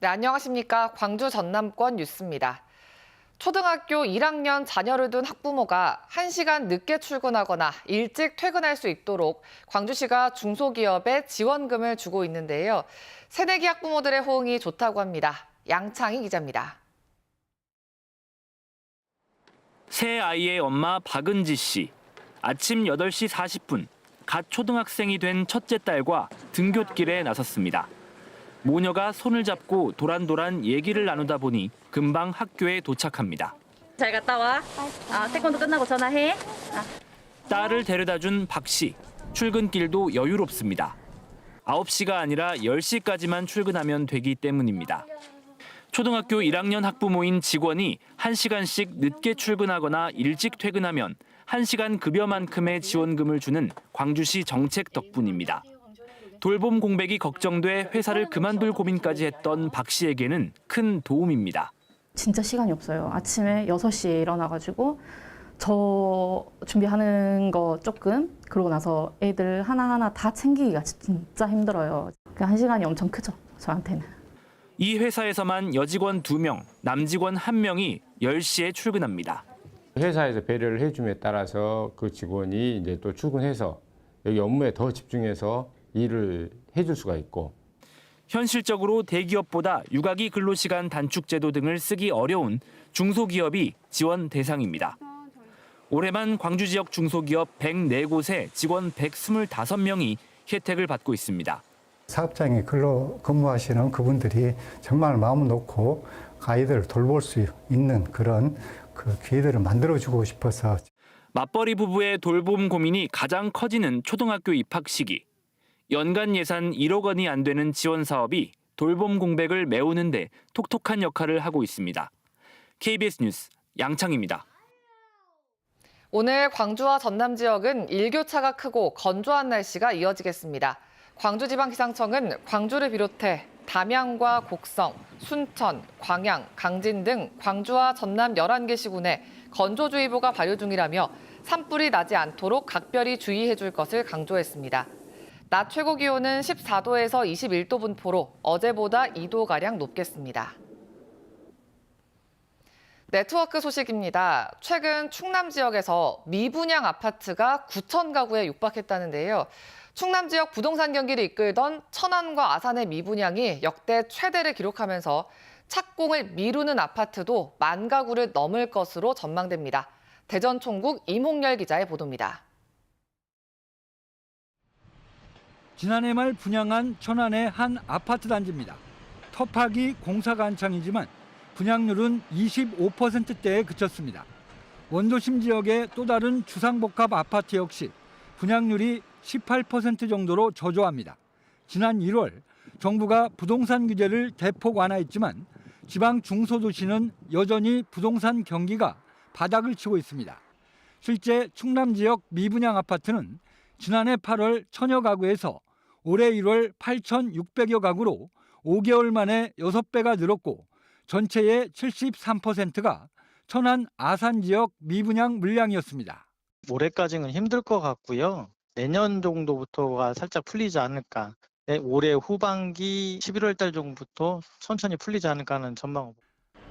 네, 안녕하십니까. 광주 전남권 뉴스입니다. 초등학교 1학년 자녀를 둔 학부모가 1시간 늦게 출근하거나 일찍 퇴근할 수 있도록 광주시가 중소기업에 지원금을 주고 있는데요. 새내기 학부모들의 호응이 좋다고 합니다. 양창희 기자입니다. 새 아이의 엄마 박은지 씨. 아침 8시 40분, 갓 초등학생이 된 첫째 딸과 등굣길에 나섰습니다. 모녀가 손을 잡고 도란도란 얘기를 나누다 보니 금방 학교에 도착합니다. 잘 갔다 와. 태권도 끝나고 전화해. 딸을 데려다 준 박 씨. 출근길도 여유롭습니다. 9시가 아니라 10시까지만 출근하면 되기 때문입니다. 초등학교 1학년 학부모인 직원이 1시간씩 늦게 출근하거나 일찍 퇴근하면 1시간 급여만큼의 지원금을 주는 광주시 정책 덕분입니다. 돌봄 공백이 걱정돼 회사를 그만둘 고민까지 했던 박 씨에게는 큰 도움입니다. 진짜 시간이 없어요. 아침에 6시에 일어나가지고 저 준비하는 거 조금, 그러고 나서 애들 하나하나 다 챙기기가 진짜 힘들어요. 그 1시간이 엄청 크죠, 저한테는. 이 회사에서만 여직원 2명, 남직원 1명이 10시에 출근합니다. 회사에서 배려를 해줌에 따라서 그 직원이 이제 또 출근해서 여기 업무에 더 집중해서 일을 해줄 수가 있고. 현실적으로 대기업보다 육아기 근로시간 단축 제도 등을 쓰기 어려운 중소기업이 지원 대상입니다. 올해만 광주 지역 중소기업 104곳에 직원 125명이 혜택을 받고 있습니다. 사업장에 근무하시는 그분들이 정말 마음 놓고 아이들을 돌볼 수 있는 그런 기회들을 만들어주고 싶어서. 맞벌이 부부의 돌봄 고민이 가장 커지는 초등학교 입학 시기. 연간 예산 1억 원이 안 되는 지원 사업이 돌봄 공백을 메우는 데 톡톡한 역할을 하고 있습니다. KBS 뉴스 양창입니다. 오늘 광주와 전남 지역은 일교차가 크고 건조한 날씨가 이어지겠습니다. 광주지방기상청은 광주를 비롯해 담양과 곡성, 순천, 광양, 강진 등 광주와 전남 11개 시군에 건조주의보가 발효 중이라며 산불이 나지 않도록 각별히 주의해 줄 것을 강조했습니다. 낮 최고 기온은 14도에서 21도 분포로 어제보다 2도가량 높겠습니다. 네트워크 소식입니다. 최근 충남 지역에서 미분양 아파트가 9천 가구에 육박했다는데요. 충남 지역 부동산 경기를 이끌던 천안과 아산의 미분양이 역대 최대를 기록하면서 착공을 미루는 아파트도 10,000가구를 넘을 것으로 전망됩니다. 대전 총국 임홍열 기자의 보도입니다. 지난해 말 분양한 천안의 한 아파트 단지입니다. 터파기 공사가 한창이지만 분양률은 25%대에 그쳤습니다. 원도심 지역의 또 다른 주상복합 아파트 역시 분양률이 18% 정도로 저조합니다. 지난 1월 정부가 부동산 규제를 대폭 완화했지만 지방 중소도시는 여전히 부동산 경기가 바닥을 치고 있습니다. 실제 충남 지역 미분양 아파트는 지난해 8월 1,000여 가구에서 올해 1월 8,600여 가구로 5개월 만에 6배가 늘었고 전체의 73%가 천안 아산 지역 미분양 물량이었습니다. 올해까지는 힘들 것 같고요. 내년 정도부터가 살짝 풀리지 않을까. 올해 후반기 11월 달 정도부터 천천히 풀리지 않을까 하는 전망.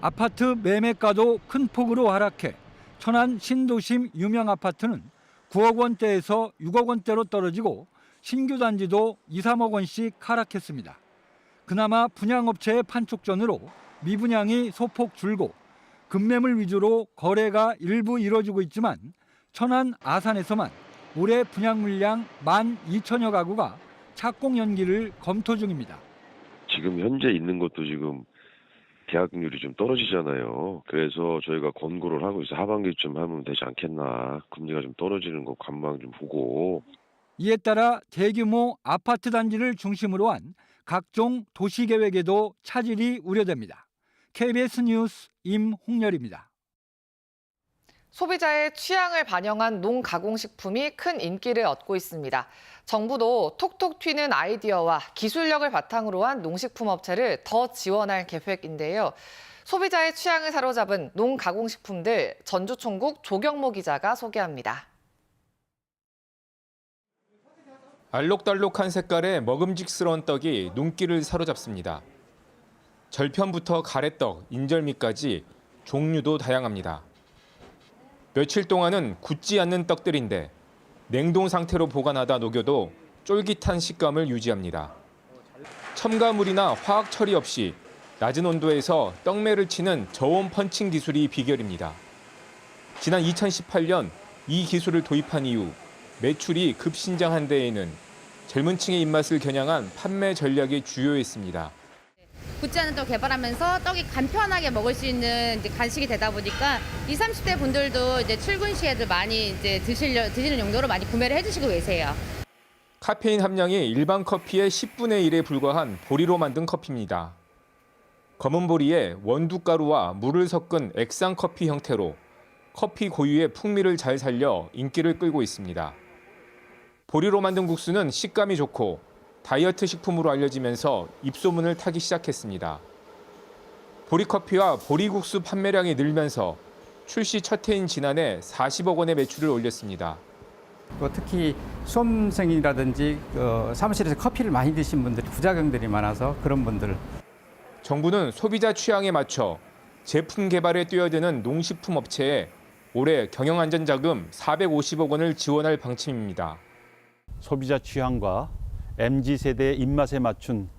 아파트 매매가도 큰 폭으로 하락해 천안 신도심 유명 아파트는 9억 원대에서 6억 원대로 떨어지고 신규 단지도 2, 3억 원씩 하락했습니다. 그나마 분양업체의 판촉전으로 미분양이 소폭 줄고 급매물 위주로 거래가 일부 이뤄지고 있지만 천안 아산에서만 올해 분양 물량 12,000여 가구가 착공 연기를 검토 중입니다. 지금 현재 있는 것도 지금 계약률이 좀 떨어지잖아요. 그래서 저희가 권고를 하고 있어요. 하반기쯤 하면 되지 않겠나. 금리가 좀 떨어지는 거 관망 좀 보고. 이에 따라 대규모 아파트 단지를 중심으로 한 각종 도시계획에도 차질이 우려됩니다. KBS 뉴스 임홍열입니다. 소비자의 취향을 반영한 농가공식품이 큰 인기를 얻고 있습니다. 정부도 톡톡 튀는 아이디어와 기술력을 바탕으로 한 농식품 업체를 더 지원할 계획인데요. 소비자의 취향을 사로잡은 농가공식품들 전주 총국 조경모 기자가 소개합니다. 알록달록한 색깔의 먹음직스러운 떡이 눈길을 사로잡습니다. 절편부터 가래떡, 인절미까지 종류도 다양합니다. 며칠 동안은 굳지 않는 떡들인데 냉동 상태로 보관하다 녹여도 쫄깃한 식감을 유지합니다. 첨가물이나 화학 처리 없이 낮은 온도에서 떡매를 치는 저온 펀칭 기술이 비결입니다. 지난 2018년 이 기술을 도입한 이후 매출이 급신장한 데에는 젊은 층의 입맛을 겨냥한 판매 전략이 주요했습니다. 굳지 않은 떡 개발하면서 떡이 간편하게 먹을 수 있는 이제 간식이 되다 보니까 20, 30대 분들도 이제 출근 시에도 많이 이제 드시는 용도로 많이 구매를 해주시고 계세요. 카페인 함량이 일반 커피의 10분의 1에 불과한 보리로 만든 커피입니다. 검은 보리에 원두가루와 물을 섞은 액상 커피 형태로 커피 고유의 풍미를 잘 살려 인기를 끌고 있습니다. 보리로 만든 국수는 식감이 좋고 다이어트 식품으로 알려지면서 입소문을 타기 시작했습니다. 보리커피와 보리국수 판매량이 늘면서 출시 첫 해인 지난해 40억 원의 매출을 올렸습니다. 특히 수험생이라든지 사무실에서 커피를 많이 드신 분들이 부작용들이 많아서 그런 분들. 정부는 소비자 취향에 맞춰 제품 개발에 뛰어드는 농식품 업체에 올해 경영안전자금 450억 원을 지원할 방침입니다. 소비자 취향과 MZ세대의 입맛에 맞춘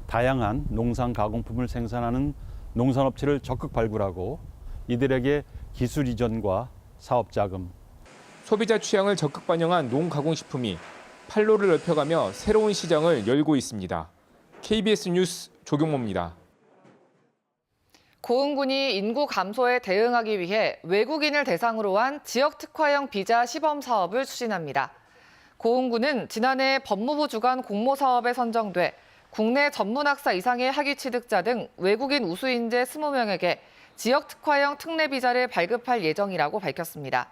다양한 농산 가공품을 생산하는 농산업체를 적극 발굴하고 이들에게 기술 이전과 사업 자금, 소비자 취향을 적극 반영한 농가공식품이 판로를 넓혀가며 새로운 시장을 열고 있습니다. KBS 뉴스 조경모입니다. 고흥군이 인구 감소에 대응하기 위해 외국인을 대상으로 한 지역 특화형 비자 시범 사업을 추진합니다. 고흥군은 지난해 법무부 주관 공모 사업에 선정돼 국내 전문학사 이상의 학위 취득자 등 외국인 우수 인재 20명에게 지역 특화형 특례 비자를 발급할 예정이라고 밝혔습니다.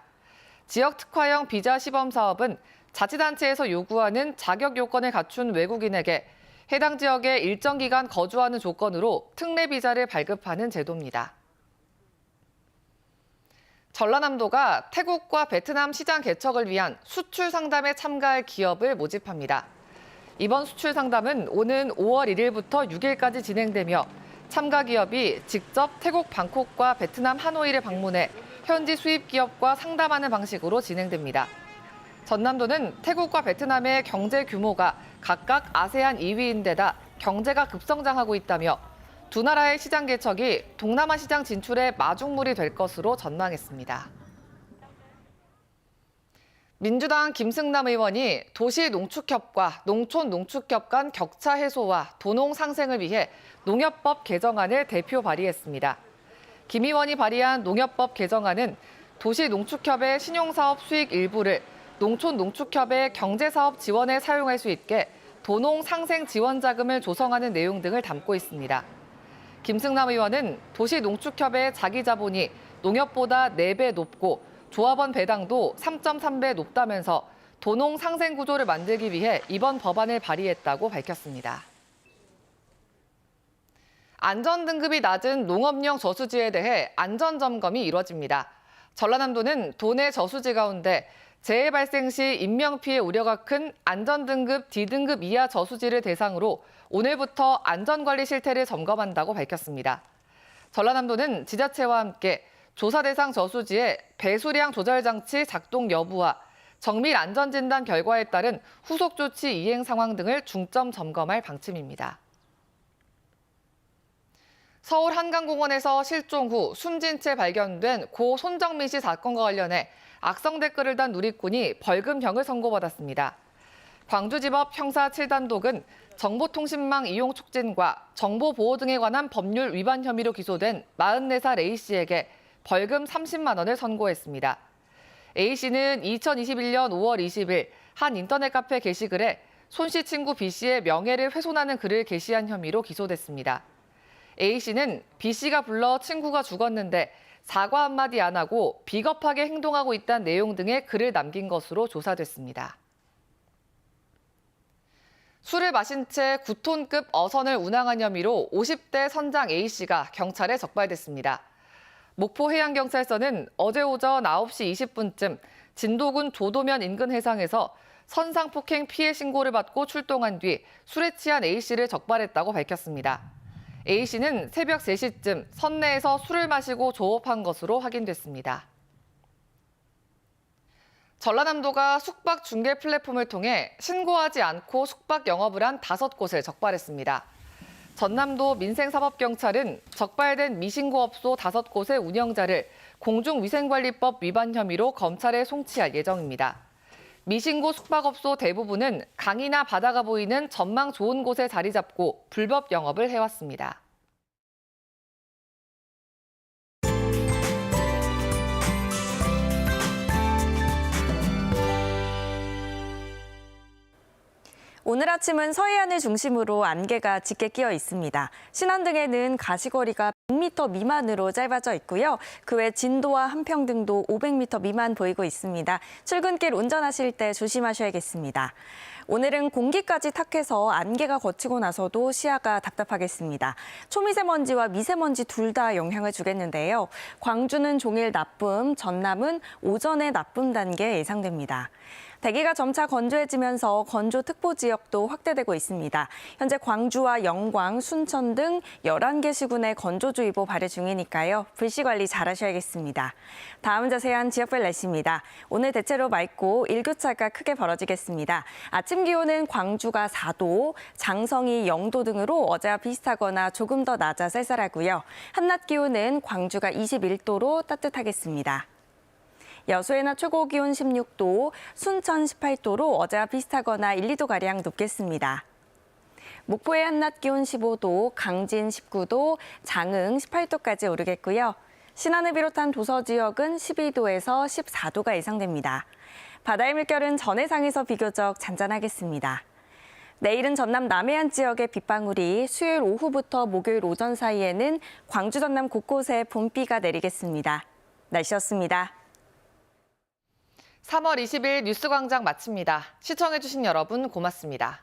지역 특화형 비자 시범 사업은 자치단체에서 요구하는 자격 요건을 갖춘 외국인에게 해당 지역에 일정 기간 거주하는 조건으로 특례 비자를 발급하는 제도입니다. 전라남도가 태국과 베트남 시장 개척을 위한 수출 상담에 참가할 기업을 모집합니다. 이번 수출 상담은 오는 5월 1일부터 6일까지 진행되며 참가 기업이 직접 태국 방콕과 베트남 하노이를 방문해 현지 수입 기업과 상담하는 방식으로 진행됩니다. 전남도는 태국과 베트남의 경제 규모가 각각 아세안 2위인데다 경제가 급성장하고 있다며 두 나라의 시장 개척이 동남아 시장 진출에 마중물이 될 것으로 전망했습니다. 민주당 김승남 의원이 도시농축협과 농촌농축협 간 격차 해소와 도농 상생을 위해 농협법 개정안을 대표 발의했습니다. 김 의원이 발의한 농협법 개정안은 도시농축협의 신용사업 수익 일부를 농촌농축협의 경제사업 지원에 사용할 수 있게 도농 상생 지원 자금을 조성하는 내용 등을 담고 있습니다. 김승남 의원은 도시농축협의 자기 자본이 농협보다 4배 높고 조합원 배당도 3.3배 높다면서 도농 상생 구조를 만들기 위해 이번 법안을 발의했다고 밝혔습니다. 안전등급이 낮은 농업용 저수지에 대해 안전점검이 이뤄집니다. 전라남도는 도내 저수지 가운데 재해 발생 시 인명피해 우려가 큰 안전등급 D등급 이하 저수지를 대상으로 오늘부터 안전관리 실태를 점검한다고 밝혔습니다. 전라남도는 지자체와 함께 조사 대상 저수지의 배수량 조절 장치 작동 여부와 정밀 안전진단 결과에 따른 후속 조치 이행 상황 등을 중점 점검할 방침입니다. 서울 한강공원에서 실종 후 숨진 채 발견된 고 손정민 씨 사건과 관련해 악성 댓글을 단 누리꾼이 벌금형을 선고받았습니다. 광주지법 형사 7단독은 정보통신망 이용 촉진과 정보보호 등에 관한 법률 위반 혐의로 기소된 44살 A씨에게 벌금 30만 원을 선고했습니다. A씨는 2021년 5월 20일 한 인터넷 카페 게시글에 손 씨 친구 B씨의 명예를 훼손하는 글을 게시한 혐의로 기소됐습니다. A씨는 B씨가 불러 친구가 죽었는데 사과 한마디 안 하고 비겁하게 행동하고 있다는 내용 등의 글을 남긴 것으로 조사됐습니다. 술을 마신 채 9톤급 어선을 운항한 혐의로 50대 선장 A씨가 경찰에 적발됐습니다. 목포해양경찰서는 어제 오전 9시 20분쯤 진도군 조도면 인근 해상에서 선상폭행 피해 신고를 받고 출동한 뒤 술에 취한 A씨를 적발했다고 밝혔습니다. A씨는 새벽 3시쯤 선내에서 술을 마시고 조업한 것으로 확인됐습니다. 전라남도가 숙박 중개 플랫폼을 통해 신고하지 않고 숙박 영업을 한 5곳을 적발했습니다. 전남도 민생사법경찰은 적발된 미신고업소 5곳의 운영자를 공중위생관리법 위반 혐의로 검찰에 송치할 예정입니다. 미신고 숙박업소 대부분은 강이나 바다가 보이는 전망 좋은 곳에 자리 잡고 불법 영업을 해왔습니다. 오늘 아침은 서해안을 중심으로 안개가 짙게 끼어 있습니다. 신안 등에는 가시거리가 100m 미만으로 짧아져 있고요. 그 외 진도와 한평 등도 500m 미만 보이고 있습니다. 출근길 운전하실 때 조심하셔야겠습니다. 오늘은 공기까지 탁해서 안개가 걷히고 나서도 시야가 답답하겠습니다. 초미세먼지와 미세먼지 둘 다 영향을 주겠는데요. 광주는 종일 나쁨, 전남은 오전에 나쁨 단계 예상됩니다. 대기가 점차 건조해지면서 건조특보 지역도 확대되고 있습니다. 현재 광주와 영광, 순천 등 11개 시군에 건조주의보 발효 중이니까요. 불씨 관리 잘 하셔야겠습니다. 다음 자세한 지역별 날씨입니다. 오늘 대체로 맑고 일교차가 크게 벌어지겠습니다. 아침 기온은 광주가 4도, 장성이 0도 등으로 어제와 비슷하거나 조금 더 낮아 쌀쌀하고요. 한낮 기온은 광주가 21도로 따뜻하겠습니다. 여수의 낮 최고 기온 16도, 순천 18도로 어제와 비슷하거나 1, 2도가량 높겠습니다. 목포의 한낮 기온 15도, 강진 19도, 장흥 18도까지 오르겠고요. 신안을 비롯한 도서 지역은 12도에서 14도가 예상됩니다. 바다의 물결은 전해상에서 비교적 잔잔하겠습니다. 내일은 전남 남해안 지역의 빗방울이, 수요일 오후부터 목요일 오전 사이에는 광주 전남 곳곳에 봄비가 내리겠습니다. 날씨였습니다. 3월 20일 뉴스광장 마칩니다. 시청해주신 여러분 고맙습니다.